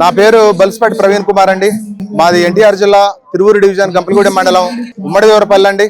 నా పేరు బల్స్పేట ప్రవీణ్ కుమార్ అండి. మాది ఎన్టీఆర్ జిల్లా తిరువూరు డివిజన్ గంపలగూడెం మండలం ఉమ్మడిదేవరపల్లి అండి.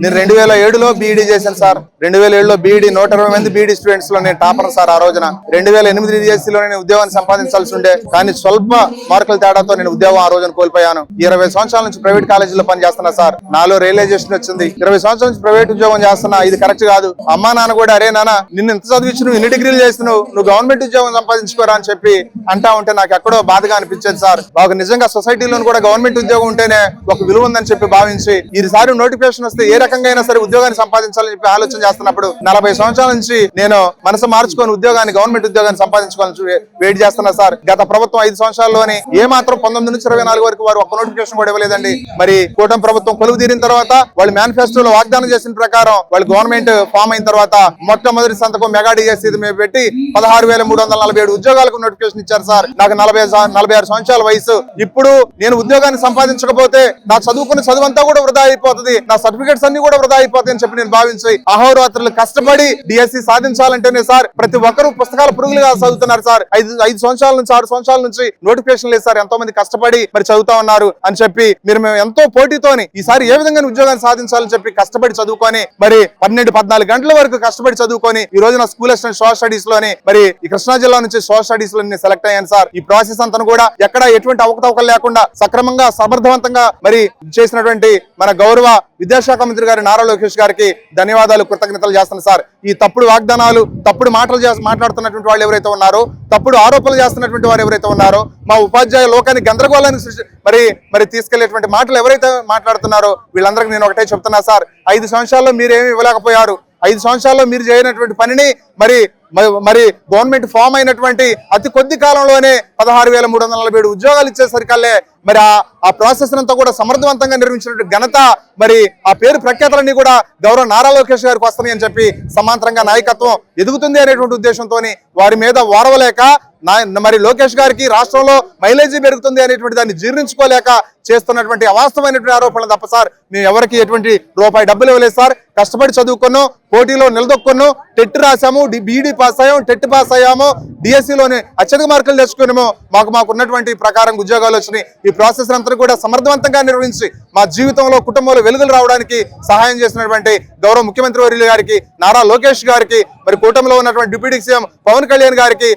నేను 2007లో బీఈడీ చేశాను సార్. 2007లో బీఈడీ 120 మంది బీఈడీ స్టూడెంట్స్ లో నేను టాపర్ సార్. ఆ రోజున 2008 డిఎస్సీలో నేను ఉద్యోగాన్ని సంపాదించాల్సి ఉండే, కానీ స్వల్ప మార్కుల తేడాతో నేను ఉద్యోగం ఆ రోజున కోల్పోయాను. 20 సంవత్సరాల నుంచి ప్రైవేట్ కాలేజీలో పనిచేస్తున్నా సార్. నాలో రియలైజేషన్ వచ్చింది, 20 సంవత్సరాల నుంచి ప్రైవేట్ ఉద్యోగం చేస్తున్నా, ఇది కరెక్ట్ కాదు. అమ్మా నాన్న కూడా అరే నాన్న నిన్ను ఇంత చదివించి నువ్వు ఇన్ని డిగ్రీలు చేస్తున్నావు, నువ్వు గవర్నమెంట్ ఉద్యోగం సంపాదించుకోరా అని చెప్పి అంటా ఉంటే నాకు ఎక్కడో బాధగా అనిపించింది సార్. మాకు నిజంగా సొసైటీలో కూడా గవర్నమెంట్ ఉద్యోగం ఉంటేనే ఒక విలువ ఉందని చెప్పి భావించి ఈసారి నోటిఫికేషన్ వస్తే ఏ రకంగా అయినా సరే ఉద్యోగాన్ని సంపాదించాలని చెప్పి ఆలోచన చేస్తున్నప్పుడు 40 సంవత్సరాల నుంచి నేను మనసు మార్చుకొని ఉద్యోగాన్ని గవర్నమెంట్ ఉద్యోగాన్ని సంపాదించుకోవాలని వెయిట్ చేస్తున్నా సార్. గత ప్రభుత్వం 5 సంవత్సరాల్లోనే ఏ మాత్రం 19 నుంచి 24 వరకు వారు ఒక్క నోటిఫికేషన్ కూడా ఇవ్వలేదండి. మరి కూటమి ప్రభుత్వం కొలువు తీరిన తర్వాత వాళ్ళు మేనిఫెస్టోలో వాగ్దానం చేసిన ప్రకారం వాళ్ళు గవర్నమెంట్ ఫామ్ అయిన తర్వాత మొట్టమొదటి సంతకం మెగా డిఎస్సీ మీద పెట్టి 16,347 ఉద్యోగాలకు నోటిఫికేషన్ ఇచ్చారు సార్. నాకు 46 సంవత్సరాల వయసు. ఇప్పుడు నేను ఉద్యోగాన్ని సంపాదించకపోతే నా చదువుకున్న చదువంతా కూడా వృధా అయిపోతుంది, నా సర్టిఫికేట్స్ అన్ని కూడా వృధా అయిపోతాయని చెప్పి నేను భావించి అహోరాత్రులు కష్టపడి డిఎస్సీ సాధించాలంటేనే సార్ ప్రతి ఒక్కరూ పుస్తకాల పురుగులుగా చదువుతున్నారు సార్. 5 సంవత్సరాల నుంచి 6 సంవత్సరాల నుంచి నోటిఫికేషన్ లేదు సార్. ఎంతో మంది కష్టపడి మరి చదువుతా ఉన్నారు అని చెప్పి మేము ఎంతో పోటీతోని ఈసారి ఏ విధంగా ఉద్యోగాన్ని సాధించాలని చెప్పి కష్టపడి చదువుకొని మరి 12-14 గంటల వరకు కష్టపడి చదువుకొని ఈ రోజు నా స్కూల్ అసిస్టెంట్ సోషల్ స్టడీస్ లోని మరి ఈ కృష్ణా జిల్లా నుంచి సోషల్ స్టడీస్ లో నేను సెలెక్ట్ అయ్యాను సార్. ఈ ప్రాసెస్ అంతా కూడా ఎక్కడ ఎటువంటి అవకతవకలు లేకుండా సక్రమంగా సమర్థవంతంగా మరి చేసినటువంటి మన గౌరవ విద్యాశాఖ మంత్రి గారి నారా లోకేష్ గారికి ధన్యవాదాలు, కృతజ్ఞతలు చేస్తున్నాను సార్. ఈ తప్పుడు వాగ్దానాలు, తప్పుడు మాటలు మాట్లాడుతున్నటువంటి వాళ్ళు ఎవరైతే ఉన్నారో, తప్పుడు ఆరోపణలు చేస్తున్నటువంటి వారు ఎవరైతే ఉన్నారో, మా ఉపాధ్యాయ లోకాన్ని గందరగోళానికి మరి తీసుకెళ్లేటువంటి మాటలు ఎవరైతే మాట్లాడుతున్నారో వీళ్ళందరికీ నేను ఒకటే చెప్తున్నా సార్. 5 సంవత్సరాల్లో మీరేమీ ఇవ్వలేకపోయారు. 5 సంవత్సరాల్లో మీరు చేయనటువంటి పనిని మరి గవర్నమెంట్ ఫామ్ అయినటువంటి అతి కొద్ది కాలంలోనే 16,347 ఉద్యోగాలు ఇచ్చేసరికల్లే మరి ఆ ప్రాసెస్ అంతా కూడా సమర్థవంతంగా నిర్వహించినటువంటి ఘనత మరి ఆ పేరు ప్రఖ్యాతలన్నీ కూడా గౌరవ నారా లోకేష్ గారికి వస్తాయి అని చెప్పి సమాంతరంగా నాయకత్వం ఎదుగుతుంది అనేటువంటి ఉద్దేశంతో వారి మీద ఓరవలేక మరి లోకేష్ గారికి రాష్ట్రంలో మైలేజీ పెరుగుతుంది అనేటువంటి దాన్ని జీర్ణించుకోలేక చేస్తున్నటువంటి అవాస్తవమైనటువంటి ఆరోపణలు తప్ప సార్ మేము ఎవరికి ఎటువంటి రూపాయి డబ్బులు ఇవ్వలేదు సార్. కష్టపడి చదువుకున్నాం, పోటీలో నిలదొక్కున్నాం, టెట్ రాసాము, బీఈడీ పాస్ అయ్యాము, టెట్ పాస్ అయ్యాము, డిఎస్సీలోనే అత్యధిక మార్కులు తెచ్చుకున్నాము, మాకు ఉన్నటువంటి ప్రకారం ఉద్యోగాలు వచ్చినాయి. ఈ ప్రాసెస్ అంతా కూడా సమర్థవంతంగా నిర్వహించి మా జీవితంలో కుటుంబంలో వెలుగులు రావడానికి సహాయం చేసినటువంటి గౌరవ ముఖ్యమంత్రి వర్యులు గారికి, నారా లోకేష్ గారికి, మరి కూటమిలో ఉన్నటువంటి డిప్యూటీ సీఎం పవన్ కళ్యాణ్ గారికి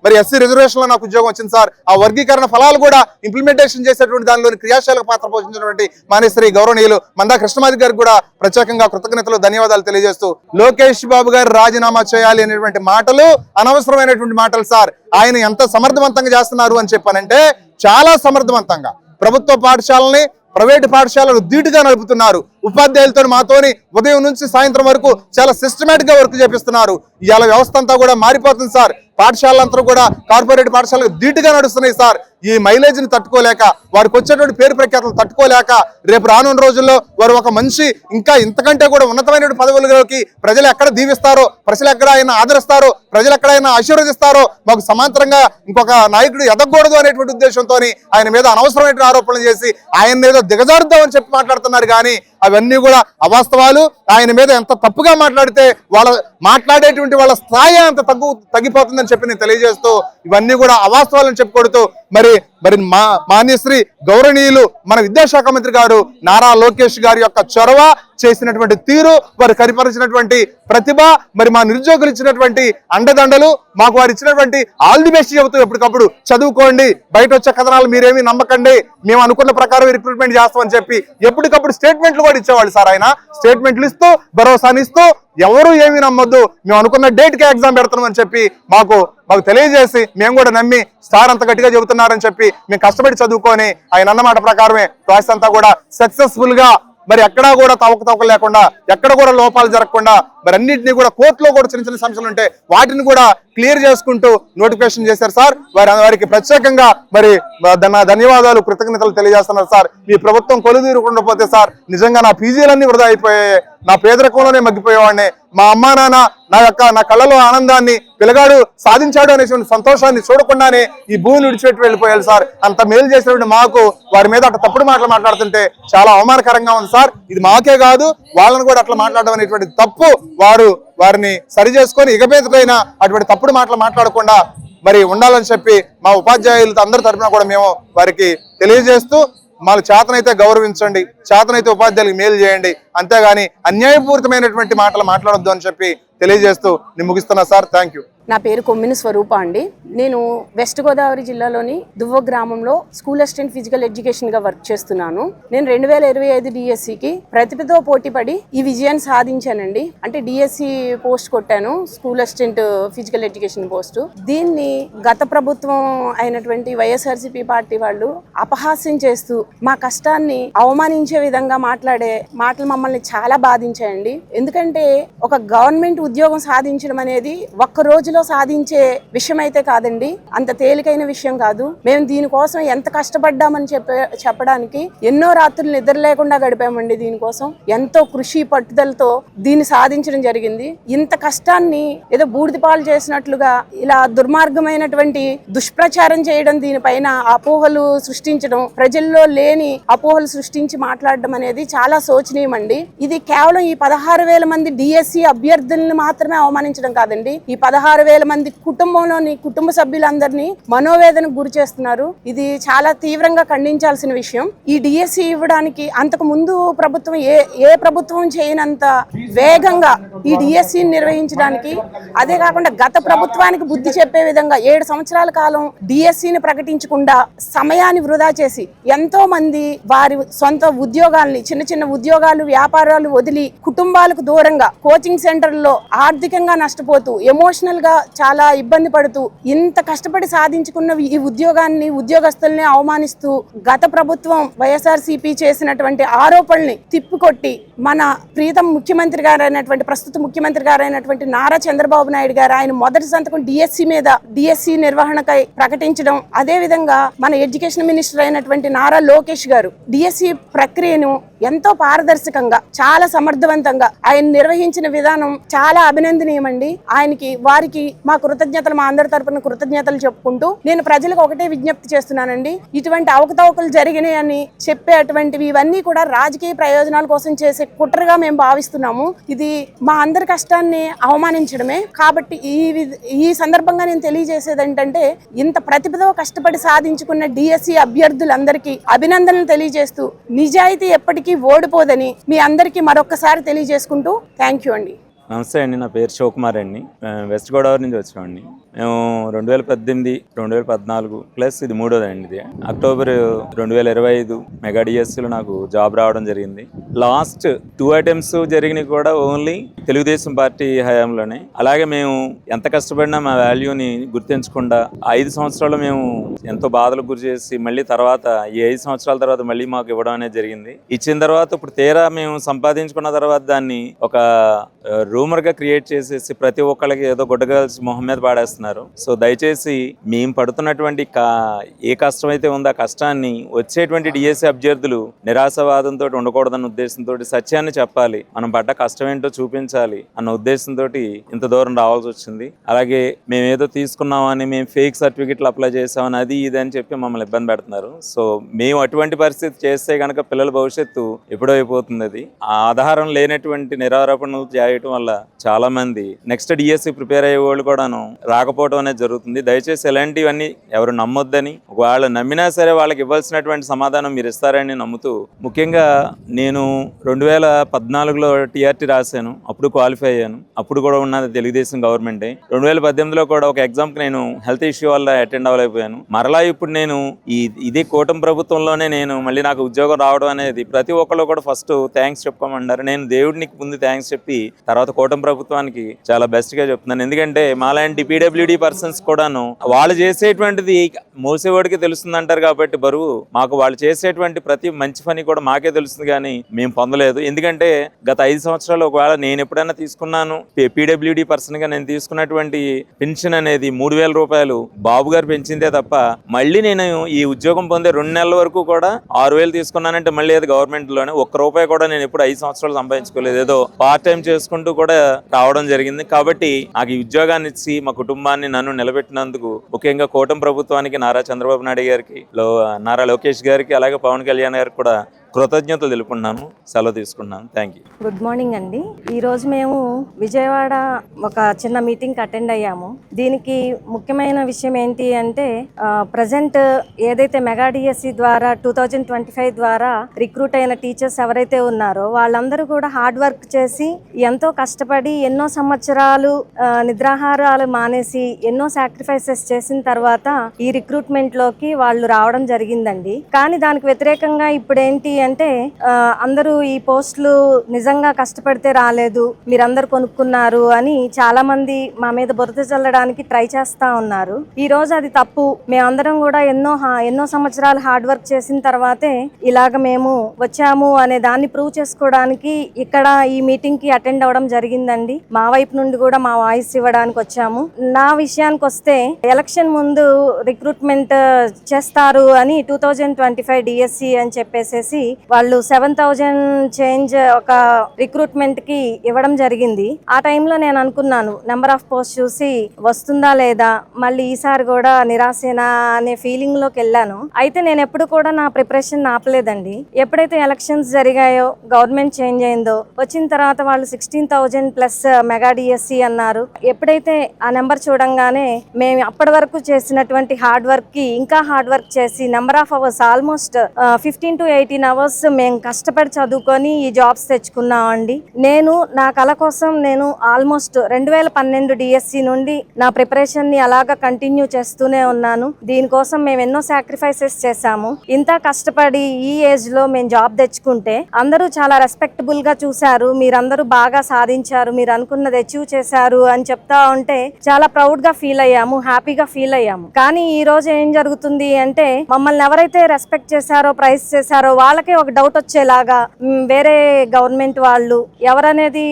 మరి ఎస్సీ రిజర్వేషన్ లో నాకు ఉద్యోగం వచ్చింది సార్. ఆ వర్గీకరణ ఫలాలు కూడా ఇంప్లిమెంటేషన్ చేసేటువంటి దానిలోని క్రియాశీలక పాత్ర పోషించినటువంటి మానేశ్వరి గౌరవనీయులు మందా కృష్ణమాది గారికి కూడా ప్రత్యేకంగా కృతజ్ఞతలు, ధన్యవాదాలు తెలియజేస్తూ లోకేష్ బాబు గారు రాజీనామా చేయాలి అనేటువంటి మాటలు అనవసరమైనటువంటి మాటలు సార్. ఆయన ఎంత సమర్థవంతంగా చేస్తున్నారు అని చెప్పానంటే చాలా సమర్థవంతంగా ప్రభుత్వ పాఠశాలని ప్రైవేటు పాఠశాలను ధీటుగా నడుపుతున్నారు. ఉపాధ్యాయులతో మాతోని ఉదయం నుంచి సాయంత్రం వరకు చాలా సిస్టమేటిక్ గా వర్క్ చేపిస్తున్నారు. ఇవాళ వ్యవస్థ అంతా కూడా మారిపోతుంది సార్. పాఠశాలంతా కూడా కార్పొరేట్ పాఠశాలకు ధీటుగా నడుస్తున్నాయి సార్. ఈ మైలేజ్ని తట్టుకోలేక, వారికి వచ్చేటువంటి పేరు ప్రఖ్యాతలు తట్టుకోలేక రేపు రానున్న రోజుల్లో వారు ఒక మనిషి ఇంకా ఇంతకంటే కూడా ఉన్నతమైనటువంటి పదవులలోకి ప్రజలు ఎక్కడ దీవిస్తారో, ప్రజలు ఎక్కడ ఆయన ఆదరిస్తారో, ప్రజలు ఎక్కడైనా ఆశీర్వదిస్తారో మాకు సమాంతరంగా ఇంకొక నాయకుడు ఎదగకూడదు అనేటువంటి ఉద్దేశంతో ఆయన మీద అనవసరమైన ఆరోపణలు చేసి ఆయన ఏదో దిగజారుద్దామని చెప్పి మాట్లాడుతున్నారు. కానీ అవన్నీ కూడా అవాస్తవాలు. ఆయన మీద ఎంత తప్పుగా మాట్లాడితే మాట్లాడేటువంటి వాళ్ళ స్థాయి అంత తగ్గిపోతుందని చెప్పి నేను తెలియజేస్తూ ఇవన్నీ కూడా అవాస్తవాలని చెప్పుకొడుతూ మరి మాన్యశ్రీ గౌరవనీయులు మన విద్యాశాఖ మంత్రి గారు నారా లోకేష్ గారి యొక్క చొరవ, చేసినటువంటి తీరు, వారు కనిపరిచినటువంటి ప్రతిభ, మరి మా నిరుద్యోగులు ఇచ్చినటువంటి అండదండలు, మాకు వారు ఇచ్చినటువంటి ఆల్ ది బెస్ట్ చెబుతూ ఎప్పటికప్పుడు చదువుకోండి, బయట వచ్చే కథనాలు మీరేమీ నమ్మకండి, మేము అనుకున్న ప్రకారం రిక్రూట్మెంట్ చేస్తామని చెప్పి ఎప్పటికప్పుడు స్టేట్మెంట్లు కూడా ఇచ్చేవాళ్ళు సార్. ఆయన స్టేట్మెంట్లు ఇస్తూ భరోసానిస్తూ ఎవరు ఏమీ నమ్మొద్దు, మేము అనుకున్న డేట్కి ఎగ్జామ్ పెడతామని చెప్పి మాకు తెలియజేసి మేము కూడా నమ్మి సార్ అంత గట్టిగా చెబుతున్నారని చెప్పి మేము కష్టపడి చదువుకొని ఆయన అన్నమాట ప్రకారమే ప్రాసెస్ అంతా కూడా సక్సెస్ఫుల్ గా మరి ఎక్కడా కూడా తవకలు లేకుండా, ఎక్కడ కూడా లోపాలు జరగకుండా, మరి అన్నింటినీ కూడా కోర్టులో కూడా చిన్న చిన్న సమస్యలు ఉంటే వాటిని కూడా క్లియర్ చేసుకుంటూ నోటిఫికేషన్ చేశారు సార్. వారికి ప్రత్యేకంగా మరి ధన్యవాదాలు, కృతజ్ఞతలు తెలియజేస్తున్నారు సార్. ఈ ప్రభుత్వం కొలుదీరకుండా పోతే సార్ నిజంగా నా పీజీలన్నీ వృధా అయిపోయాయి, నా పేదరికంలోనే మగ్గిపోయేవాడిని. మా అమ్మా నాన్న నా కళ్ళలో ఆనందాన్ని పిల్లగాడు సాధించాడు అనేటువంటి సంతోషాన్ని చూడకుండానే ఈ భూమిని విడిచిపెట్టి వెళ్ళిపోయారు సార్. అంత మేలు చేసినటువంటి మాకు వారి మీద అట్లా తప్పుడు మాటలు మాట్లాడుతుంటే చాలా అవమానకరంగా ఉంది సార్. ఇది మాకే కాదు, వాళ్ళని కూడా అట్లా మాట్లాడడం అనేటువంటి తప్పు. వారిని సరి చేసుకొని ఇకపేదకైనా అటువంటి తప్పుడు మాటలు మాట్లాడకుండా మరి ఉండాలని చెప్పి మా ఉపాధ్యాయులతో అందరి తరఫున కూడా మేము వారికి తెలియజేస్తూ, మన చేతనైతే గౌరవించండి, చేతనైతే ఉపాధ్యాయులకు మేలు చేయండి, అంతేగాని అన్యాయపూరితమైనటువంటి మాటలు మాట్లాడొద్దు అని చెప్పి తెలియజేస్తూ నేను ముగిస్తున్నా సార్. Thank you. నా పేరు కొమ్మిని స్వరూప అండి. నేను వెస్ట్ గోదావరి జిల్లాలోని దువ్వ గ్రామంలో స్కూల్ అసిస్టెంట్ ఫిజికల్ ఎడ్యుకేషన్ గా వర్క్ చేస్తున్నాను. నేను 2025 డిఎస్సికి ప్రతిభతో పోటీపడి ఈ విజయాన్ని సాధించానండి. అంటే డిఎస్సి పోస్ట్ కొట్టాను, school assistant physical education post. దీన్ని గత ప్రభుత్వం అయినటువంటి వైఎస్ఆర్సీపీ పార్టీ వాళ్ళు అపహాస్యం చేస్తూ మా కష్టాన్ని అవమానించే విధంగా మాట్లాడే మాటలు మమ్మల్ని చాలా బాధించాయండి. ఎందుకంటే ఒక గవర్నమెంట్ ఉద్యోగం సాధించడం అనేది ఒక్క రోజులో సాధించే విషయం అయితే కాదండి, అంత తేలికైన విషయం కాదు. మేము దీనికోసం ఎంత కష్టపడ్డామని చెప్పడానికి ఎన్నో రాత్రులు నిద్ర లేకుండా గడిపామండి. దీనికోసం ఎంతో కృషి పట్టుదలతో దీన్ని సాధించడం జరిగింది. ఇంత కష్టాన్ని ఏదో బూడిద పాలు చేసినట్లుగా ఇలా దుర్మార్గమైనటువంటి దుష్ప్రచారం చేయడం, దీనిపైన అపోహలు సృష్టించడం, ప్రజల్లో లేని అపోహలు సృష్టించి మాట్లాడడం అనేది చాలా శోచనీయం అండి. ఇది కేవలం ఈ 16,000 మంది డిఎస్సి అభ్యర్థులను మాత్రమే అవమానించడం కాదండి, ఈ 16,000 మంది కుటుంబంలోని కుటుంబ సభ్యులందరినీ మనోవేదనకు గురి చేస్తున్నారు. ఇది చాలా తీవ్రంగా ఖండించాల్సిన విషయం. ఈ డిఎస్సి ఇవ్వడానికి అంతకు ముందు ప్రభుత్వం ఏ ప్రభుత్వం చేయనంత వేగంగా ఈ డిఎస్సి నిర్వహించడానికి, అదే కాకుండా గత ప్రభుత్వానికి బుద్ధి చెప్పే విధంగా 7 సంవత్సరాల కాలం డిఎస్సిని ప్రకటించకుండా సమయాన్ని వృధా చేసి ఎంతో మంది వారి సొంత ఉద్యోగాల్ని, చిన్న చిన్న ఉద్యోగాలు, వ్యాపారాలు వదిలి కుటుంబాలకు దూరంగా కోచింగ్ సెంటర్లో ఆర్థికంగా నష్టపోతూ, ఎమోషనల్ గా చాలా ఇబ్బంది పడుతూ ఇంత కష్టపడి సాధించుకున్న ఈ ఉద్యోగాన్ని, ఉద్యోగస్తుల్ని అవమానిస్తూ గత ప్రభుత్వం వైఎస్ఆర్సీపీ చేసినటువంటి ఆరోపణల్ని తిప్పికొట్టి మన ప్రీతం ముఖ్యమంత్రి గారైనటువంటి, ప్రస్తుత ముఖ్యమంత్రి గారైనటువంటి నారా చంద్రబాబు నాయుడు గారు ఆయన మొదటి సంతకం డిఎస్సి మీద, డిఎస్సి నిర్వహణకై ప్రకటించడం, అదే విధంగా మన ఎడ్యుకేషన్ మినిస్టర్ అయినటువంటి నారా లోకేష్ గారు డిఎస్సి ప్రక్రియను ఎంతో పారదర్శకంగా, చాలా సమర్థవంతంగా ఆయన నిర్వహించిన విధానం చాలా అభినందనీయమండి. వారికి మా కృతజ్ఞతలు, మా అందరి తరపున కృతజ్ఞతలు చెప్పుకుంటూ నేను ప్రజలకు ఒకటే విజ్ఞప్తి చేస్తున్నానండి. ఇటువంటి అవకతవకలు జరిగినాయని చెప్పేటువంటివి ఇవన్నీ కూడా రాజకీయ ప్రయోజనాల కోసం చేసే కుట్రగా మేము భావిస్తున్నాము. ఇది మా అందరి కష్టాన్ని అవమానించడమే. కాబట్టి ఈ సందర్భంగా నేను తెలియజేసేది ఏంటంటే, ఇంత ప్రతిభతో కష్టపడి సాధించుకున్న డిఎస్సి అభ్యర్థులందరికీ అభినందనలు తెలియజేస్తూ, నిజాయితీ ఎప్పటికీ ఓడిపోదని మీ అందరికీ మరొక్కసారి తెలియజేసుకుంటూ థ్యాంక్ యూ అండి. నమస్తే అండి, నా పేరు శివకుమార్ అండి. వెస్ట్ గోదావరి నుంచి వచ్చామండి. మేము 2018, 2014 ప్లస్ ఇది మూడోది అండి. ఇది అక్టోబర్ 2025 మెగా డిఎస్సిలో నాకు జాబ్ రావడం జరిగింది. లాస్ట్ 2 అటెంప్ట్స్ జరిగినవి కూడా ఓన్లీ తెలుగుదేశం పార్టీ హయాంలోనే. అలాగే మేము ఎంత కష్టపడినా మా వాల్యూని గుర్తించకుండా 5 సంవత్సరాలు మేము ఎంతో బాధలకు గురి చేసి మళ్ళీ తర్వాత ఈ 5 సంవత్సరాల తర్వాత మళ్ళీ మాకు ఇవ్వడం అనేది జరిగింది. ఇచ్చిన తర్వాత ఇప్పుడు తీరా మేము సంపాదించుకున్న తర్వాత దాన్ని ఒక రూమర్ గా క్రియేట్ చేసేసి ప్రతి ఒక్కళ్ళకి ఏదో గుడ్డగాల్సి మొహం మీద పాడేస్తున్నారు. సో దయచేసి మేము పడుతున్నటువంటి ఏ కష్టం అయితే ఉందో ఆ కష్టాన్ని వచ్చేటువంటి డిఎస్సి అభ్యర్థులు నిరాశవాదంతో ఉండకూడదన్న ఉద్దేశంతో సత్యాన్ని చెప్పాలి, మనం పడ్డ కష్టం ఏంటో చూపించాలి అన్న ఉద్దేశంతో ఇంత దూరం రావాల్సి వచ్చింది. అలాగే మేము ఏదో తీసుకున్నామని, మేము ఫేక్ సర్టిఫికెట్లు అప్లై చేసామని, అది ఇది అని చెప్పి మమ్మల్ని ఇబ్బంది పెడుతున్నారు. సో మేము అటువంటి పరిస్థితి చేస్తే కనుక పిల్లల భవిష్యత్తు ఎప్పుడో అయిపోతుంది. అది ఆ ఆధారం లేనటువంటి నిరారోపణలు చేయటం వల్ల చాలా మంది నెక్స్ట్ డిఎస్సి ప్రిపేర్ అయ్యే వాళ్ళు కూడాను రాకపోవడం అనేది జరుగుతుంది. దయచేసి ఇలాంటివన్నీ ఎవరు నమ్మొద్దని, వాళ్ళు నమ్మినా సరే వాళ్ళకి ఇవ్వాల్సినటువంటి సమాధానం మీరు ఇస్తారని నమ్ముతూ, ముఖ్యంగా నేను 2014లో టీఆర్టీ రాశాను, అప్పుడు క్వాలిఫై అయ్యాను. అప్పుడు కూడా ఉన్నది తెలుగుదేశం గవర్నమెంటే. 2018లో కూడా ఒక ఎగ్జామ్కి నేను హెల్త్ ఇష్యూ వల్ల అటెండ్ అవ్వలేకపోయాను. మరలా ఇప్పుడు నేను ఇదే కూటమి ప్రభుత్వంలోనే నేను మళ్ళీ నాకు ఉద్యోగం రావడం అనేది ప్రతి ఒక్కళ్ళు కూడా ఫస్ట్ థ్యాంక్స్ చెప్పుకోమన్నారు. నేను దేవుడికి ముందు థ్యాంక్స్ చెప్పి తర్వాత కూటమి ప్రభుత్వానికి చాలా బెస్ట్ గా చెప్తున్నాను. ఎందుకంటే మాలాంటి పీడబ్ల్యూ పీడబ్ల్యూడి పర్సన్స్ కూడాను వాళ్ళు చేసేటువంటిది మోసేవాడికి తెలుస్తుంది అంటారు కాబట్టి బరువు మాకు వాళ్ళు చేసేటువంటి ప్రతి మంచి పని కూడా మాకే తెలుస్తుంది కానీ మేము పొందలేదు. ఎందుకంటే గత 5 సంవత్సరాలు ఒకవేళ నేను ఎప్పుడైనా తీసుకున్నాను పీడబ్ల్యూడి పర్సన్ గా నేను తీసుకున్నటువంటి పెన్షన్ అనేది 3,000 రూపాయలు బాబు గారు పెంచిందే తప్ప మళ్ళీ నేను ఈ ఉద్యోగం పొందే 2 నెలల వరకు కూడా 6,000 తీసుకున్నానంటే మళ్ళీ అది గవర్నమెంట్ లోనే ₹1 కూడా నేను ఎప్పుడు 5 సంవత్సరాలు సంపాదించుకోలేదు. ఏదో పార్ట్ టైం చేసుకుంటూ కూడా రావడం జరిగింది. కాబట్టి నాకు ఈ ఉద్యోగాన్ని ఇచ్చి మా కుటుంబాన్ని నన్ను నిలబెట్టినందుకు ముఖ్యంగా కూటమి ప్రభుత్వానికి నారా చంద్రబాబు నాయుడు గారికి, నారా లోకేష్ గారికి, అలాగే పవన్ కళ్యాణ్ గారికి కూడా కృతజ్ఞతలు తెలుపుకున్నాను. సెలవు తీసుకున్నాను. Thank you. గుడ్ మార్నింగ్ అండి. ఈరోజు మేము విజయవాడ ఒక చిన్న మీటింగ్కి అటెండ్ అయ్యాము. దీనికి ముఖ్యమైన విషయం ఏంటి అంటే ప్రజెంట్ ఏదైతే మెగా డిఎస్సి ద్వారా 2025 ద్వారా రిక్రూట్ అయిన టీచర్స్ ఎవరైతే ఉన్నారో వాళ్ళందరూ కూడా హార్డ్ వర్క్ చేసి ఎంతో కష్టపడి ఎన్నో సంవత్సరాలు నిద్రాహారాలు మానేసి ఎన్నో సాక్రిఫైసెస్ చేసిన తర్వాత ఈ రిక్రూట్మెంట్ లోకి వాళ్ళు రావడం జరిగిందండి. కానీ దానికి వ్యతిరేకంగా ఇప్పుడు ఏంటి అంటే అందరూ ఈ పోస్టులు నిజంగా కష్టపడితే రాలేదు, మీరందరూ కొనుక్కున్నారు అని చాలా మంది మా మీద బురద చల్లడానికి ట్రై చేస్తా ఉన్నారు. ఈ రోజు అది తప్పు. మేమందరం కూడా ఎన్నో సంవత్సరాలు హార్డ్ వర్క్ చేసిన తర్వాతే ఇలాగ మేము వచ్చాము అనే దాన్ని ప్రూవ్ చేసుకోవడానికి ఇక్కడ ఈ మీటింగ్ కి అటెండ్ అవ్వడం జరిగిందండి. మా వైపు నుండి కూడా మా వాయిస్ ఇవ్వడానికి వచ్చాము. నా విషయానికి వస్తే ఎలక్షన్ ముందు రిక్రూట్మెంట్ చేస్తారు అని 2025 డిఎస్సి అని చెప్పేసేసి వాళ్ళు 7,000 చేంజ్ ఒక రిక్రూట్మెంట్ కి ఇవ్వడం జరిగింది. ఆ టైంలో నేను అనుకున్నాను నెంబర్ ఆఫ్ పోస్ట్ చూసి వస్తుందా లేదా, మళ్ళీ ఈసారి కూడా నిరాశేనా అనే ఫీలింగ్ లోకి వెళ్ళాను. అయితే నేను ఎప్పుడు కూడా నా ప్రిపరేషన్ ఆపలేదండి. ఎప్పుడైతే ఎలక్షన్స్ జరిగాయో, గవర్నమెంట్ చేంజ్ అయిందో, వచ్చిన తర్వాత వాళ్ళు 16,000 ప్లస్ మెగా డిఎస్సి అన్నారు. ఎప్పుడైతే ఆ నెంబర్ చూడంగానే మేము అప్పటి వరకు చేసినటువంటి హార్డ్ వర్క్ కి ఇంకా హార్డ్ వర్క్ చేసి number of hours almost 15 to 18 hours మేము కష్టపడి చదువుకొని ఈ జాబ్స్ తెచ్చుకున్నామండి. నేను నా కళ కోసం నేను ఆల్మోస్ట్ 2012 డిఎస్సి నుండి నా ప్రిపరేషన్ ని అలాగా కంటిన్యూ చేస్తూనే ఉన్నాను. దీనికోసం మేము ఎన్నో సాక్రిఫైసెస్ చేశాము. ఇంత కష్టపడి ఈ ఏజ్ లో మేము జాబ్ తెచ్చుకుంటే అందరూ చాలా రెస్పెక్టబుల్ గా చూశారు. మీరందరూ బాగా సాధించారు, మీరు అనుకున్నది అచీవ్ చేశారు అని చెప్తా ఉంటే చాలా ప్రౌడ్ గా ఫీల్ అయ్యాము, హ్యాపీగా ఫీల్ అయ్యాము. కానీ ఈ రోజు ఏం జరుగుతుంది అంటే మమ్మల్ని ఎవరైతే రెస్పెక్ట్ చేశారో, ప్రైజ్ చేశారో వాళ్ళకే ఒక డౌట్ వచ్చేలాగా వేరే గవర్నమెంట్ వాళ్ళు ఎవరనేది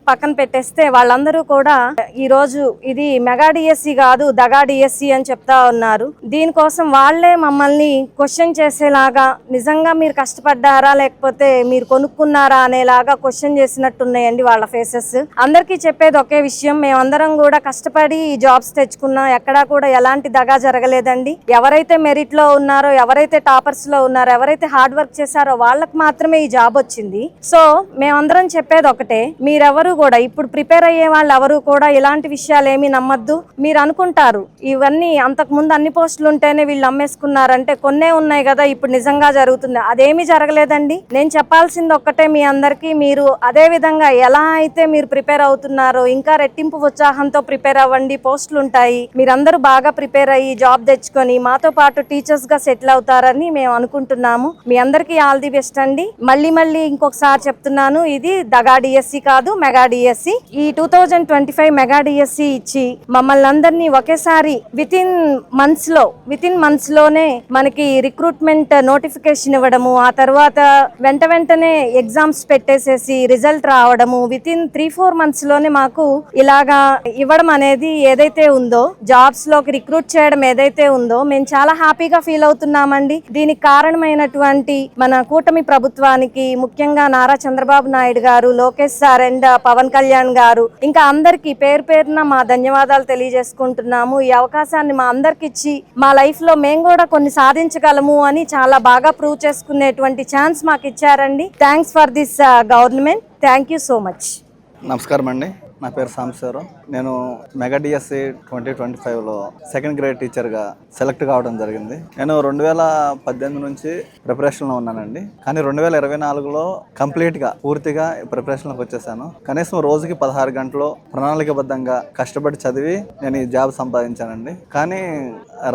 పక్కన పెట్టేస్తే వాళ్ళందరూ కూడా ఈ రోజు ఇది మెగా డిఎస్సి కాదు దగా డిఎస్సి అని చెప్తా ఉన్నారు. దీనికోసం వాళ్లే మమ్మల్ని క్వశ్చన్ చేసేలాగా, నిజంగా మీరు కష్టపడ్డారా లేకపోతే మీరు కొనుక్కున్నారా అనేలాగా క్వశ్చన్ చేసినట్టున్నాయండి వాళ్ళ ఫేసెస్. అందరికీ చెప్పేది ఒకే విషయం, మేమందరం కూడా కష్టపడి ఈ జాబ్స్ తెచ్చుకున్నాం. ఎక్కడా కూడా ఎలాంటి దగా జరగలేదండి. ఎవరైతే మెరిట్ లో ఉన్నారో, ఎవరైతే టాపర్స్ లో ఉన్నారో, ఎవరైతే హార్డ్ వర్క్ చేశారో వాళ్ళకి మాత్రమే ఈ జాబ్ వచ్చింది. సో మేమందరం చెప్పేది ఒకటే, మీరెవరు కూడా ఇప్పుడు ప్రిపేర్ అయ్యే వాళ్ళు ఎవరు కూడా ఇలాంటి విషయాలు ఏమీ నమ్మద్దు. మీరు అనుకుంటారు ఇవన్నీ అంతకు ముందు అన్ని పోస్టులు ఉంటేనే వీళ్ళు అమ్మేసుకున్నారంటే కొన్నే ఉన్నాయి కదా ఇప్పుడు నిజంగా జరుగుతుంది. అదేమీ జరగలేదండి. నేను చెప్పాల్సింది ఒక్కటే మీ అందరికీ, మీరు అదే విధంగా ఎలా అయితే మీరు ప్రిపేర్ అవుతున్నారో ఇంకా రెట్టింపు ఉత్సాహంతో ప్రిపేర్ అవ్వండి. పోస్టులు ఉంటాయి, మీరందరూ బాగా ప్రిపేర్ అయ్యి జాబ్ తెచ్చుకొని మాతో పాటు టీచర్స్ గా సెటిల్ అవుతారని మేము అనుకుంటున్నాము. మీ అందరికీ ఆల్ ది బెస్ట్ అండి. మళ్ళీ ఇంకొకసారి చెప్తున్నాను, ఇది దగా డిఎస్సి కాదు, మెగా డిఎస్సి. ఈ 2025 మెగా డిఎస్సి ఇచ్చి మమ్మల్ని అందరినీ ఒకేసారి విత్ ఇన్ మంత్స్ లోనే మనకి రిక్రూట్మెంట్ నోటిఫికేషన్ ఇవ్వడము, ఆ తర్వాత వెంటనే ఎగ్జామ్స్ పెట్టేసేసి రిజల్ట్ రావడము, విత్ ఇన్ 3-4 మంత్స్ లోనే మాకు ఇలాగా ఇవ్వడం అనేది ఏదైతే ఉందో, జాబ్స్ లోకి రిక్రూట్ చేయడం ఏదైతే ఉందో మేము చాలా హ్యాపీగా ఫీల్ అవుతున్నామండి. దీనికి కారణమైనటువంటి మన కూటమి ప్రభుత్వానికి, ముఖ్యంగా నారా చంద్రబాబు నాయుడు గారు, లోకేష్ సార్ అండ్ పవన్ కళ్యాణ్ గారు, ఇంకా అందరికి పేరు పేరున మా ధన్యవాదాలు తెలియజేసుకుంటున్నాము. ఈ అవకాశాన్ని మా అందరికి ఇచ్చి మా లైఫ్ లో మేము కూడా కొన్ని సాధించగలము అని చాలా బాగా ప్రూవ్ చేసుకునేటువంటి ఛాన్స్ మాకు ఇచ్చారండి. Thanks for this government. Thank you so much. నమస్కారం అండి. నా పేరు సాంబశివరావు. నేను మెగా డిఎస్సి 2025లో సెకండ్ గ్రేడ్ టీచర్గా సెలెక్ట్ కావడం జరిగింది. నేను 2018 నుంచి ప్రిపరేషన్లో ఉన్నానండి. కానీ 2024లో కంప్లీట్గా పూర్తిగా ప్రిపరేషన్లోకి వచ్చేసాను. కనీసం రోజుకి 16 గంటలు ప్రణాళికబద్ధంగా కష్టపడి చదివి నేను ఈ జాబ్ సంపాదించానండి. కానీ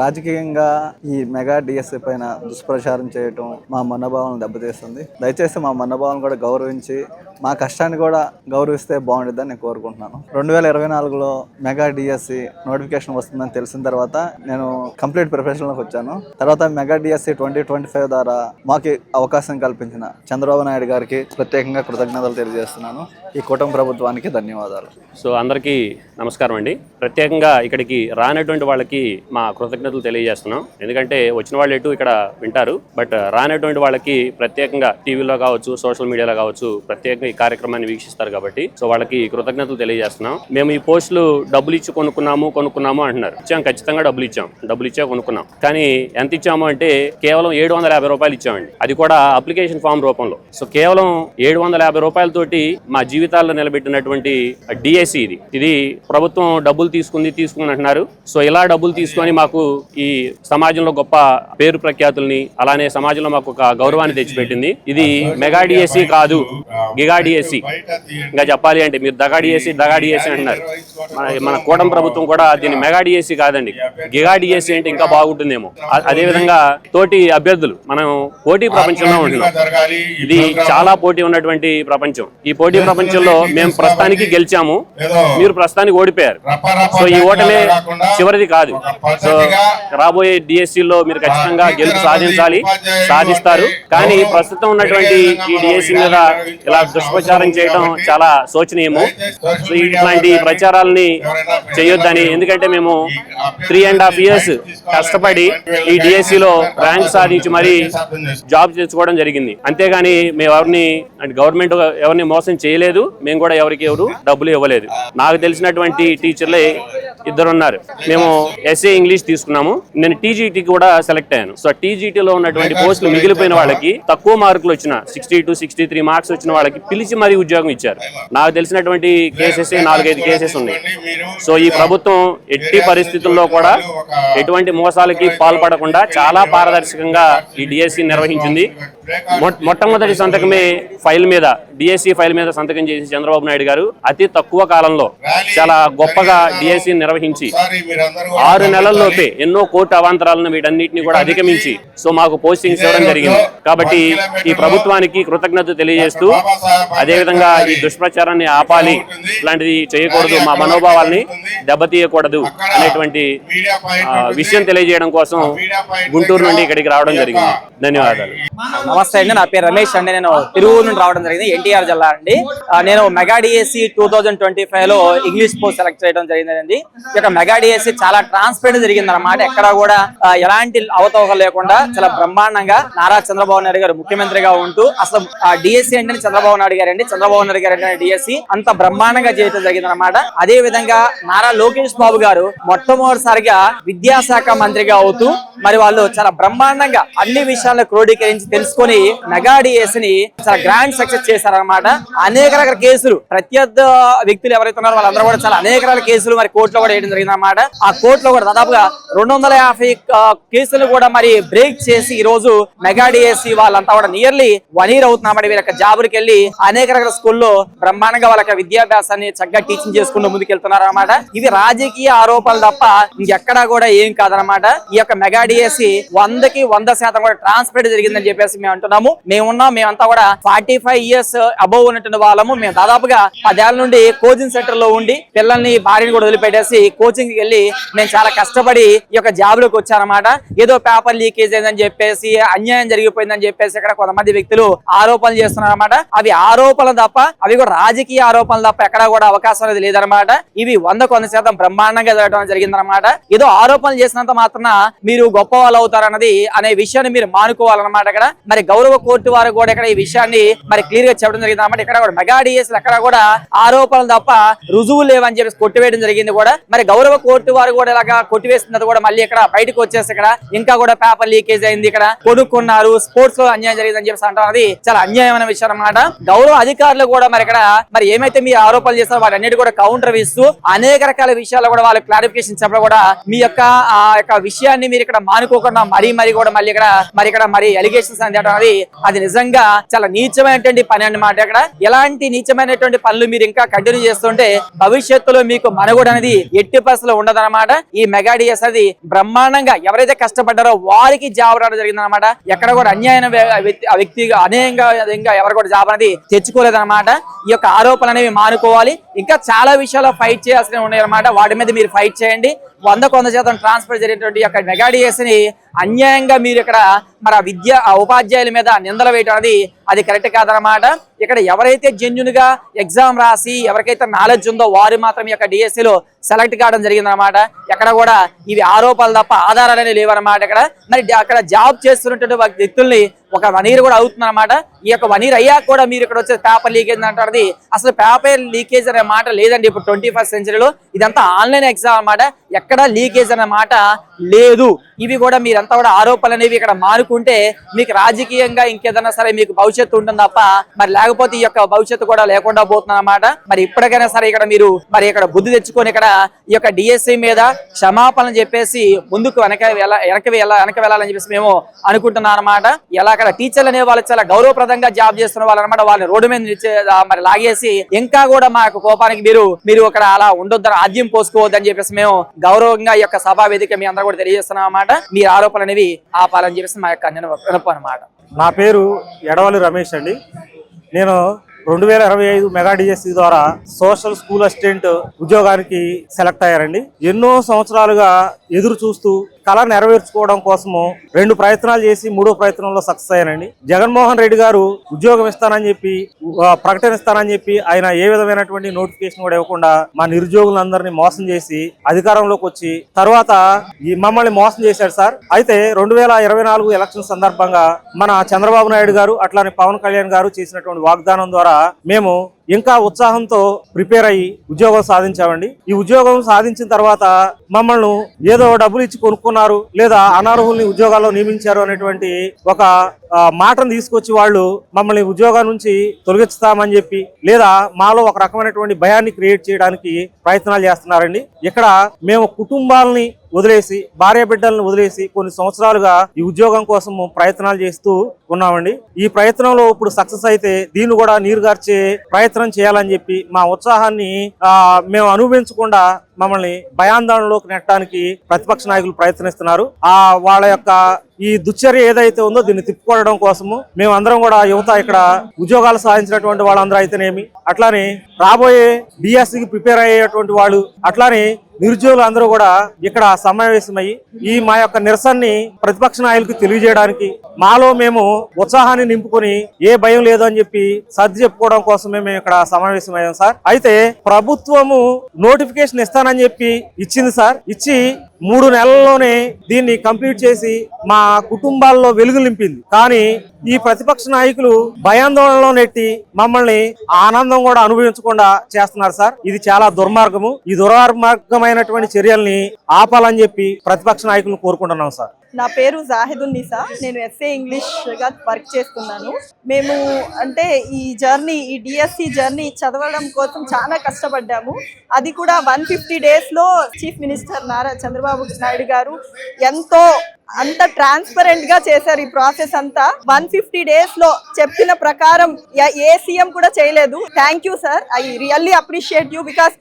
రాజకీయంగా ఈ మెగా డిఎస్సి పైన దుష్ప్రచారం చేయటం మా మనోభావాలను దెబ్బతీస్తుంది. దయచేసి మా మనోభావాలను కూడా గౌరవించి మా కష్టాన్ని కూడా గౌరవిస్తే బాగుంటుందని నేను కోరుకుంటున్నాను. 2024లో మెగా డిఎస్సి నోటిఫికేషన్ వస్తుందని తెలిసిన తర్వాత నేను కంప్లీట్ ప్రిపరేషన్లోకి వచ్చాను. తర్వాత మెగా డిఎస్సి 2025 ద్వారా మాకు అవకాశం కల్పించిన చంద్రబాబు నాయుడు గారికి ప్రత్యేకంగా కృతజ్ఞతలు తెలియజేస్తున్నాను. ఈ కుటుంబ ప్రభుత్వానికి ధన్యవాదాలు. సో అందరికీ నమస్కారం అండి. ప్రత్యేకంగా ఇక్కడికి రానటువంటి వాళ్ళకి మా కృతజ్ఞతలు తెలియజేస్తున్నాం. ఎందుకంటే వచ్చిన వాళ్ళు ఎటు ఇక్కడ వింటారు, బట్ రానటువంటి వాళ్ళకి ప్రత్యేకంగా టీవీలో కావచ్చు, సోషల్ మీడియాలో కావచ్చు, ప్రత్యేకంగా ఈ కార్యక్రమాన్ని వీక్షిస్తారు కాబట్టి సో వాళ్ళకి కృతజ్ఞతలు తెలియజేస్తున్నాం. మేము ఈ పోస్టులు డబ్బులు ఇచ్చి కొనుక్కున్నాము అంటున్నారు. ఇచ్చాం, ఖచ్చితంగా డబ్బులు ఇచ్చే కొనుక్కున్నాం. కానీ ఎంత ఇచ్చాము అంటే కేవలం 750 రూపాయలు ఇచ్చామండి. అది కూడా అప్లికేషన్ ఫామ్ రూపంలో. సో కేవలం 750 రూపాయలతోటి మా జీవితాల్లో నిలబెట్టినటువంటి డిఎస్సి ఇది ప్రభుత్వం డబ్బులు తీసుకుని అంటున్నారు. సో ఇలా డబ్బులు తీసుకొని మాకు ఈ సమాజంలో గొప్ప పేరు ప్రఖ్యాతుల్ని, అలానే సమాజంలో మాకు ఒక గౌరవాన్ని తెచ్చిపెట్టింది. ఇది మెగా డిఎస్సి కాదు, గిగా డిఎస్సి. ఇంకా చెప్పాలి అంటే మీరు దగా డిఎస్సి అంటున్నారు. మన కూటమి ప్రభుత్వం కూడా దీన్ని మెగా డిఎస్సి కాదండి, గిగా డిఎస్సి అంటే ఇంకా బాగుంటుందేమో. అదేవిధంగా తోటి అభ్యర్థులు, మనం పోటీ ప్రపంచంలో ఉంటున్నాం. ఇది చాలా పోటీ ఉన్నటువంటి ప్రపంచం. ఈ పోటీ ప్రపంచంలో మేము ప్రస్తుతానికి గెలిచాము, మీరు ప్రస్తుతానికి ఓడిపోయారు. సో ఈ ఓటమే చివరిది కాదు. సో రాబోయే డిఎస్సిలో మీరు ఖచ్చితంగా గెలుపు సాధిస్తారు. కానీ ప్రస్తుతం ఉన్నటువంటి ఈ డిఎస్సి మీద ఇలా దుష్ప్రచారం చేయడం చాలా శోచనీయము. సో ఇట్లాంటి ప్రచారాలని చేయొద్దని, ఎందుకంటే మేము 3.5 years కష్టపడి ఈ డిఎస్సిలో ర్యాంక్ సాధించి మరి జాబ్ తెచ్చుకోవడం జరిగింది. అంతేగాని మేము గవర్నమెంట్ ఎవరిని మోసం చేయలేదు, మేము కూడా ఎవరు డబ్బులు ఇవ్వలేదు. నాకు తెలిసినటువంటి టీచర్లే 2 ఉన్నారు. మేము ఎస్ఏ ఇంగ్లీష్ తీసుకున్నాము. నేను టీజీటీ కూడా సెలెక్ట్ అయ్యాను. సో టీజీటీలో ఉన్నటువంటి పోస్టులు మిగిలిపోయిన వాళ్ళకి, తక్కువ మార్కులు వచ్చిన 62, 63 మార్క్స్ వచ్చిన వాళ్ళకి పిలిచి మరీ ఉద్యోగం ఇచ్చారు. నాకు తెలిసినటువంటి కేసెస్ 4-5 కేసెస్ ఉన్నాయి. సో ఈ ప్రభుత్వం ఎట్టి పరిస్థితుల్లో కూడా ఎటువంటి మోసాలకి పాల్పడకుండా చాలా పారదర్శకంగా ఈ డిఎస్సి నిర్వహించింది. మొట్టమొదటి సంతకమే డిఎస్సి ఫైల్ మీద సంతకం చేసి చంద్రబాబు నాయుడు గారు అతి తక్కువ కాలంలో చాలా గొప్పగా డిఎస్సి నిర్వహించి 6 నెలల్లోపే ఎన్నో కోర్టు అవాంతరాలను వీటన్నిటిని కూడా అధిగమించి సో మాకు పోస్టింగ్స్ ఇవ్వడం జరిగింది. కాబట్టి ఈ ప్రభుత్వానికి కృతజ్ఞత తెలియజేస్తూ, అదేవిధంగా ఈ దుష్ప్రచారాన్ని ఆపాలి, ఇలాంటిది చేయకూడదు, మా మనోభావాల్ని దెబ్బతీయకూడదు అనేటువంటి విషయం తెలియజేయడం కోసం గుంటూరు నుండి ఇక్కడికి రావడం జరిగింది. ధన్యవాదాలు. నమస్తే అండి, నా పేరు రమేష్ అండి. నేను తిరువూరు నుండి రావడం జరిగింది, ఎన్టీఆర్ జిల్లా అండి. నేను మెగా డిఎస్సి 2025లో ఇంగ్లీష్ పోస్ట్ సెలెక్ట్ చేయడం జరిగిందండి. ఈ యొక్క మెగా డిఎస్సి చాలా ట్రాన్స్పరెంట్ జరిగింది అన్నమాట. ఎక్కడ కూడా ఎలాంటి అవతవకలు లేకుండా చాలా బ్రహ్మాండంగా నారా చంద్రబాబు నాయుడు గారు ముఖ్యమంత్రిగా ఉంటూ, అసలు డిఎస్సి అంటే చంద్రబాబు నాయుడు గారు అంటే డిఎస్సి అంత బ్రహ్మాండంగా చేయడం జరిగింది అనమాట. అదే విధంగా నారా లోకేష్ బాబు గారు మొట్టమొదటిసారిగా విద్యాశాఖ మంత్రిగా అవుతూ మరి వాళ్ళు చాలా బ్రహ్మాండంగా అన్ని విషయాలను క్రోడీకరించి తెలుసుకొని మెగా డిఎస్సిని చాలా గ్రాండ్ సక్సెస్ చేశారనమాట. అనేక రకాల కేసులు ప్రత్యర్థ వ్యక్తులు ఎవరైతే ఉన్నారో వాళ్ళందరూ కూడా చాలా అనేక రకాల కేసులు మరి కోర్టులో కూడా వేయడం జరిగింది అనమాట. ఆ కోర్టులో కూడా దాదాపుగా 250 కేసులు కూడా మరి బ్రేక్ చేసి ఈ రోజు మెగా డిఎస్సి వాళ్ళంతా కూడా నియర్లీ 1 year అవుతున్నామండి. వీళ్ళ జాబులకి వెళ్ళి అనేక రకాల స్కూల్లో బ్రహ్మాండంగా వాళ్ళ విద్యాభ్యాసాన్ని చక్కగా టీచింగ్ చేసుకుంటూ ముందుకెళ్తున్నారు అనమాట. ఇవి రాజకీయ ఆరోపణలు తప్ప ఇంకెక్కడా కూడా ఏం కాదనమాట. ఈ యొక్క మెగా డిఎస్సి 100కి 100% కూడా ట్రాన్స్పరెంట్ జరిగిందని చెప్పేసి మేము అంటున్నాము. మేమంతా కూడా 45 years అబౌవ్ ఉన్నటువంటి వాళ్ళము. మేము దాదాపుగా 10 ఏళ్ల నుండి కోచింగ్ సెంటర్ లో ఉండి పిల్లల్ని భార్యని కూడా వదిలిపెట్టేసి కోచింగ్ కి వెళ్ళి మేము చాలా కష్టపడి ఈ యొక్క జాబ్ లోకి వచ్చారన్నమాట. ఏదో పేపర్ లీకేజ్ అయిందని చెప్పేసి, అన్యాయం జరిగిపోయిందని చెప్పేసి ఇక్కడ కొంతమంది వ్యక్తులు ఆరోపణలు చేస్తున్నారు అనమాట. అవి ఆరోపణలు తప్ప, అవి కూడా రాజకీయ ఆరోపణలు తప్ప ఎక్కడ కూడా అవకాశం అనేది లేదనమాట. ఇవి 100% బ్రహ్మాండంగా జరగడం జరిగిందనమాట. ఏదో ఆరోపణలు చేసినంత మాత్రాన మీరు గొప్ప వాళ్ళు అవుతారన్నది అనే విషయాన్ని మీరు మానుకోవాలన్నమాట. ఇక్కడ మరి గౌరవ కోర్టు వారు కూడా ఇక్కడ ఈ విషయాన్ని మరి క్లియర్ గా చెప్పడం జరిగింది అన్నమాట. ఇక్కడ కూడా మెగా డిఎస్సి ఎక్కడ కూడా ఆరోపణలు తప్ప రుజువు లేవని చెప్పేసి కొట్టివేయడం జరిగింది కూడా. మరి గౌరవ కోర్టు వారు కూడా ఇలాగా కొట్టివేస్తున్నది కూడా మళ్ళీ ఇక్కడ బయటకు వచ్చేసి ఇక్కడ ఇంకా కూడా పేపర్ లీకేజ్ అయింది, ఇక్కడ కొనుక్కున్నారు, స్పోర్ట్స్ లో అన్యాయం జరిగిందని చెప్పేసి అంటారు. అది చాలా అన్యాయమైన విషయం అన్నమాట. గౌరవ అధికారులు కూడా మరి ఇక్కడ మరి ఏమైతే మీ ఆరోపణలు చేస్తారో వాటి అన్నిటి కూడా కౌంటర్ ఇస్తూ అనేక రకాల విషయాలు కూడా వాళ్ళు క్లారిఫికేషన్ చెప్పడం కూడా మీ యొక్క ఆ యొక్క విషయాన్ని మీరు ఇక్కడ మానుకోకుండా మరీ కూడా మళ్ళీ ఇక్కడ మరి ఎలిగేషన్స్ అనేది అది నిజంగా చాలా నీచమైనటువంటి పని అన్నమాట. ఇక్కడ ఎలాంటి నీచమైనటువంటి పనులు మీరు ఇంకా కంటిన్యూ చేస్తుంటే భవిష్యత్తులో మీకు మనుగడ అనేది ఎట్టి పరిస్థితుల్లో ఉండదన్నమాట. ఈ మెగా డిఎస్ అది బ్రహ్మాండంగా ఎవరైతే కష్టపడ్డారో వారికి జాబ్ రావడం జరిగిందన్నమాట. ఎక్కడ కూడా అన్యాయం వ్యక్తి అనేకంగా ఎవరు కూడా జాబ్ అనేది తెచ్చుకోలేదన్నమాట. ఈ యొక్క ఆరోపణలు అనేవి మానుకోవాలి. ఇంకా చాలా విషయాల్లో ఫైట్ చేయాల్సినవి ఉన్నాయన్నమాట. వాటి మీద మీరు ఫైట్ చేయండి. 100% ట్రాన్స్ఫర్ జరిగినటువంటి యొక్క మెగా డిఎస్ ని అన్యాయంగా మీరు ఇక్కడ మరి ఉపాధ్యాయుల మీద నిందలు వేయడం అనేది అది కరెక్ట్ కాదనమాట. ఇక్కడ ఎవరైతే జెన్యున్ గా ఎగ్జామ్ రాసి ఎవరికైతే నాలెడ్జ్ ఉందో వారు మాత్రం ఈ యొక్క డిఎస్సిలో సెలెక్ట్ కావడం జరిగిందనమాట. ఎక్కడ కూడా ఇవి ఆరోపణలు తప్ప ఆధారాలు అనేవి లేవన్నమాట. ఇక్కడ మరి అక్కడ జాబ్ చేస్తున్నటువంటి వ్యక్తుల్ని ఒక 1 year కూడా అవుతుందన్నమాట. ఈ యొక్క 1 year అయ్యాక కూడా మీరు ఇక్కడ వచ్చే పేపర్ లీకేజ్ అంటారు. అసలు పేపర్ లీకేజ్ అనే మాట లేదండి ఇప్పుడు 21st centuryలో. ఇదంతా ఆన్లైన్ ఎగ్జామ్ అన్నమాట. ఎక్కడ లీకేజ్ అనే మాట లేదు. ఇవి కూడా మీరంతా కూడా ఆరోపణలు అనేవి ఇక్కడ మానుకుంటే మీకు రాజకీయంగా ఇంకేదన్నా సరే మీకు భవిష్యత్తు ఉంటుంది తప్ప మరి లేకపోతే ఈ యొక్క భవిష్యత్తు కూడా లేకుండా పోతుంది అన్నమాట. మరి ఇప్పటికైనా సరే ఇక్కడ మీరు మరి ఇక్కడ బుద్ధి తెచ్చుకొని ఇక్కడ ఈ యొక్క డిఎస్సి మీద క్షమాపణలు చెప్పేసి ముందుకు వెనక వెళ్ళాలని చెప్పేసి మేము అనుకుంటున్నాం అన్నమాట. ఎలా అక్కడ టీచర్లు అనే వాళ్ళు చాలా గౌరవప్రదంగా జాబ్ చేస్తున్న వాళ్ళు అనమాట. వాళ్ళని రోడ్డు మీద మరి లాగేసి ఇంకా కూడా మా యొక్క కోపానికి మీరు అక్కడ అలా ఉండొద్దని ఆద్యం పోసుకోవద్దని చెప్పేసి మేము గౌరవంగా ఈ యొక్క సభా వేదిక మీ అందరూ కూడా తెలియజేస్తున్నాం అన్నమాట. మీ ఆరోపణలు అనేవి ఆపాలని చెప్పేసి మా యొక్క వినపం అన్నమాట. నా పేరు ఎడవలి రమేష్ అండి. నేను 2025 మెగా డిఎస్సి ద్వారా సోషల్ స్కూల్ అసిస్టెంట్ ఉద్యోగానికి సెలెక్ట్ అయ్యారండి. ఎన్నో సంవత్సరాలుగా ఎదురు చూస్తూ కళ నెరవేర్చుకోవడం కోసము 2 ప్రయత్నాలు చేసి 3వ ప్రయత్నంలో సక్సెస్ అయ్యానండి. జగన్మోహన్ రెడ్డి గారు ఉద్యోగం ఇస్తానని చెప్పి ప్రకటన ఇస్తానని చెప్పి ఆయన ఏ విధమైనటువంటి నోటిఫికేషన్ కూడా ఇవ్వకుండా మా నిరుద్యోగులందరినీ మోసం చేసి అధికారంలోకి వచ్చి తర్వాత మమ్మల్ని మోసం చేశారు సార్. అయితే 2024 ఎలక్షన్ సందర్భంగా మన చంద్రబాబు నాయుడు గారు అట్లానే పవన్ కళ్యాణ్ గారు చేసినటువంటి వాగ్దానం ద్వారా మేము ఇంకా ఉత్సాహంతో ప్రిపేర్ అయ్యి ఉద్యోగం సాధించామండి. ఈ ఉద్యోగం సాధించిన తర్వాత మమ్మల్ని ఏదో డబ్బులు ఇచ్చి కొనుక్కున్నారు లేదా అనర్హుల్ని ఉద్యోగాల్లో నియమించారు అనేటువంటి ఒక మాటను తీసుకొచ్చి వాళ్ళు మమ్మల్ని ఉద్యోగం నుంచి తొలగిస్తామని చెప్పి లేదా మాలో ఒక రకమైనటువంటి భయాన్ని క్రియేట్ చేయడానికి ప్రయత్నాలు చేస్తున్నారండి. ఇక్కడ మేము కుటుంబాలని వదిలేసి భార్య బిడ్డలను వదిలేసి కొన్ని సంవత్సరాలుగా ఈ ఉద్యోగం కోసం ప్రయత్నాలు చేస్తూ ఉన్నామండి. ఈ ప్రయత్నంలో ఇప్పుడు సక్సెస్ అయితే దీన్ని కూడా నీరుగార్చే ప్రయత్నం చేయాలని చెప్పి మా ఉత్సాహాన్ని మేము అనుభవించకుండా మమ్మల్ని భయాందోళనలోకి నెట్టడానికి ప్రతిపక్ష నాయకులు ప్రయత్నిస్తున్నారు. వాళ్ళ యొక్క ఈ దుశ్చర్య ఏదైతే ఉందో దీన్ని తిప్పుకోవడం కోసము మేమందరం కూడా యువత ఇక్కడ ఉద్యోగాలు సాధించినటువంటి వాళ్ళందరూ అయితేనేమి అట్లానే రాబోయే డిఎస్సికి ప్రిపేర్ అయ్యేటువంటి వాళ్ళు అట్లానే నిరుద్యోగులు అందరూ కూడా ఇక్కడ సమావేశమయ్యి ఈ మా యొక్క నిరసనని ప్రతిపక్ష నాయకులకు తెలియజేయడానికి మాలో మేము ఉత్సాహాన్ని నింపుకొని ఏ భయం లేదు అని చెప్పి సర్ది చెప్పుకోవడం కోసమే మేము ఇక్కడ సమావేశమయ్యాం సార్. అయితే ప్రభుత్వము నోటిఫికేషన్ ఇస్తానని చెప్పి ఇచ్చింది సార్. ఇచ్చి 3 నెలల్లోనే దీన్ని కంప్లీట్ చేసి మా కుటుంబాల్లో వెలుగు నింపింది. కానీ ఈ ప్రతిపక్ష నాయకులు భయాందోళనలో నెట్టి మమ్మల్ని ఆనందం కూడా అనుభవించకుండా చేస్తున్నారు సార్. ఇది చాలా దుర్మార్గము. ఈ దుర్మార్గమైనటువంటి చర్యల్ని ఆపాలని చెప్పి ప్రతిపక్ష నాయకులను కోరుకుంటున్నాం సార్. నా పేరు జాహిదున్నీసా. నేను ఎస్ఏ ఇంగ్లీష్ గా వర్క్ చేస్తున్నాను. మేము అంటే ఈ డిఎస్సి జర్నీ చదవడం కోసం చాలా కష్టపడ్డాము. అది కూడా 150 days లో చీఫ్ మినిస్టర్ నారా చంద్రబాబు నాయుడు గారు అంత ట్రాన్స్పరెంట్ గా చేశారు. ఈ ప్రాసెస్ అంతా 150 days లో చెప్పిన ప్రకారం ఏ సీఎం కూడా చేయలేదు. Thank you sir. I really appreciate you. Because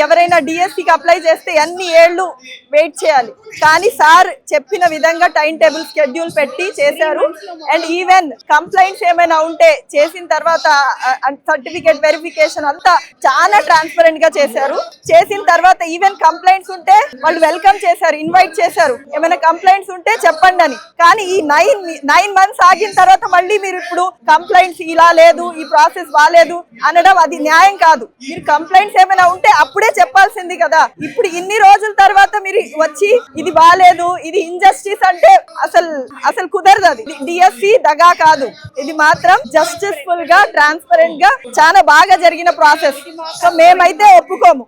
ఎవరైనా డిఎస్సికి అప్లై చేస్తే ఎన్ని ఏళ్ళు వెయిట్ చేయాలి, కానీ సార్ చెప్పిన విధంగా టైం టేబుల్ షెడ్యూల్ పెట్టి చేశారు. అండ్ ఈవెన్ కంప్లైంట్స్ ఏమైనా ఉంటే చేసిన తర్వాత సర్టిఫికేట్ వెరిఫికేషన్ అంతా చాలా ట్రాన్స్పరెంట్ గా చేశారు. చేసిన తర్వాత ఈవెన్ కంప్లైంట్స్ ఉంటే వాళ్ళు వెల్కమ్ చేశారు, ఇన్వైట్ చేశారు. ఏమైనా కంప్లైంట్స్ ఉంటే చెప్పండి అని. కానీ ఈ 9 months ఆగిన తర్వాత మళ్ళీ మీరు ఇప్పుడు కంప్లైంట్స్ ఇలా లేదు, ఈ ప్రాసెస్ బాలేదు అనడం అది న్యాయం కాదు. మీరు కంప్లైంట్స్ ఏమైనా ఉంటే అప్పుడే చెప్పాల్సింది కదా. ఇప్పుడు ఇన్ని రోజుల తర్వాత మీరు వచ్చి ఇది బాలేదు, ఇది ఇంజస్టిస్ అంటే అసలు కుదరదు. అది డిఎస్సి దగా కాదు. ఇది మాత్రం జస్టిస్ఫుల్ గా ట్రాన్స్పరెంట్ గా చాలా బాగా జరిగిన ప్రాసెస్. సో మేమైతే ఒప్పుకోము.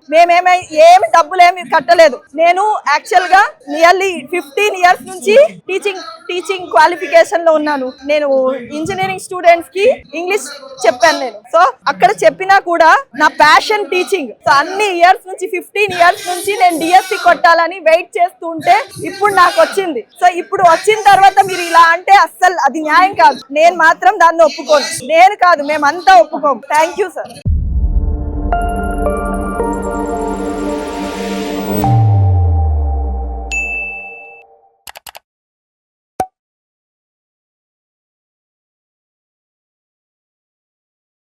ఏమి డబ్బులు ఏమి కట్టలేదు. నేను యాక్చువల్ గా నియర్లీ 15 years నుంచి టీచింగ్ క్వాలిఫికేషన్ లో ఉన్నాను. నేను ఇంజనీరింగ్ స్టూడెంట్స్ కి ఇంగ్లీష్ చెప్పాను నేను. సో అక్కడ చెప్పినా కూడా నా ప్యాషన్ టీచింగ్. సో అన్ని ఇయర్స్ నుంచి 15 years నుంచి నేను డిఎస్సి కొట్టాలని వెయిట్ చేస్తూ ఉంటే ఇప్పుడు నాకు వచ్చింది. సో ఇప్పుడు వచ్చిన తర్వాత మీరు ఇలా అంటే అస్సలు అది న్యాయం కాదు. నేను మాత్రం దాన్ని ఒప్పుకోను. నేను కాదు, మేమంతా ఒప్పుకోము. Thank you sir.